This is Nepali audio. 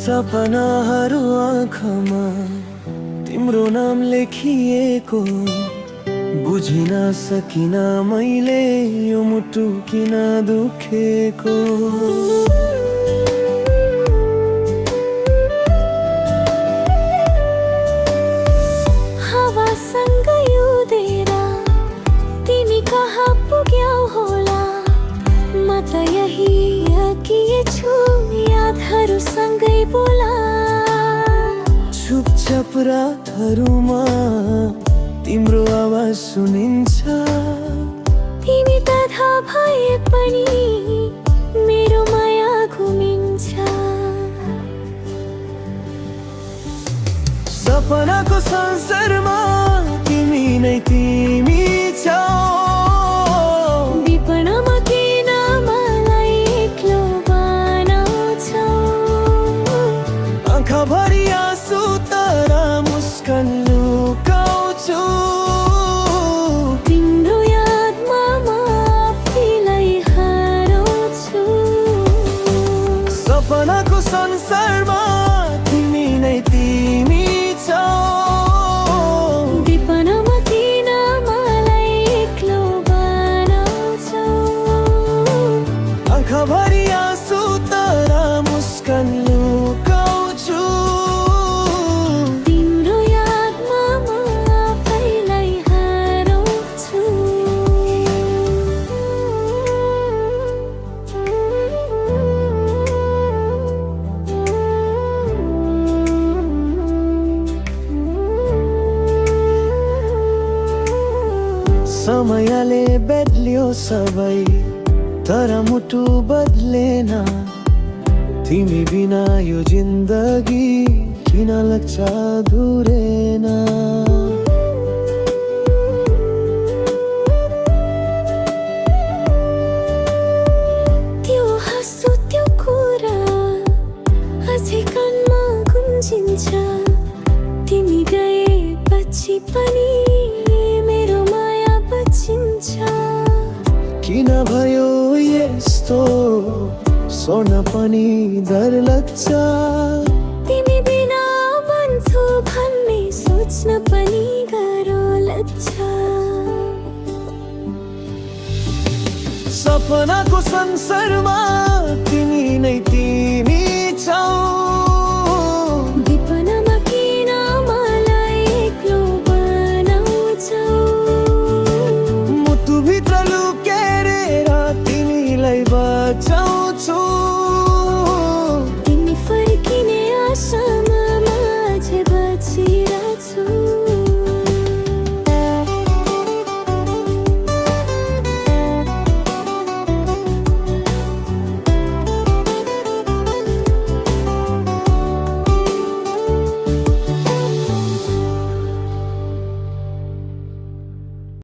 सपनाहरू आँखामा तिम्रो नाम लेखिएको बुझिन सकिन मैले यो मुटु किन दुखेको। हावासँग उडेर तिमी कहाँ पुग्यौ होला, म त यही आँकिएछु यादहरूसँगै बोला। चुपचाप रातहरूमा तिम्रो आवाज सुनिन्छ, तिमी बाधा भए पनि मेरो माया घुमिन्छ। सपनाको संसारमा तिमी नै तिमी छौ, विपनामा किन मलाई एक्लो बनाउँछौ। आँखाभरि आँसु तर मुस्कान लुकाउँछु, तिम्रो यादमा म आफैलाई हराउँछु। सपनाको संसारमा तिमी नै तिमी छौ, विपनामा किन मलाई एक्लो बनाउँछौ। आँखाभरि आँसु तर मुस्कान लुकाउँछु, तिम्रो यादमा म आफैलाई हराउँछु। समयले बदल्यो सबै तर मुटु बदलेन, तिमी बिना यो जिन्दगी किन लाग्छ अधुरेन। त्यो हाँसो त्यो कुरा अझै कानमा गुन्जिन्छ, तिमी गएपछि पनि मेरो माया बचिन्छ। किन भयो यस्तो सोर्न पनि डर लाग्छ, तिमी बिना बन्छु भन्ने सोच्न पनि गाह्रो लाग्छ। सपनाको संसारमा तिमी नै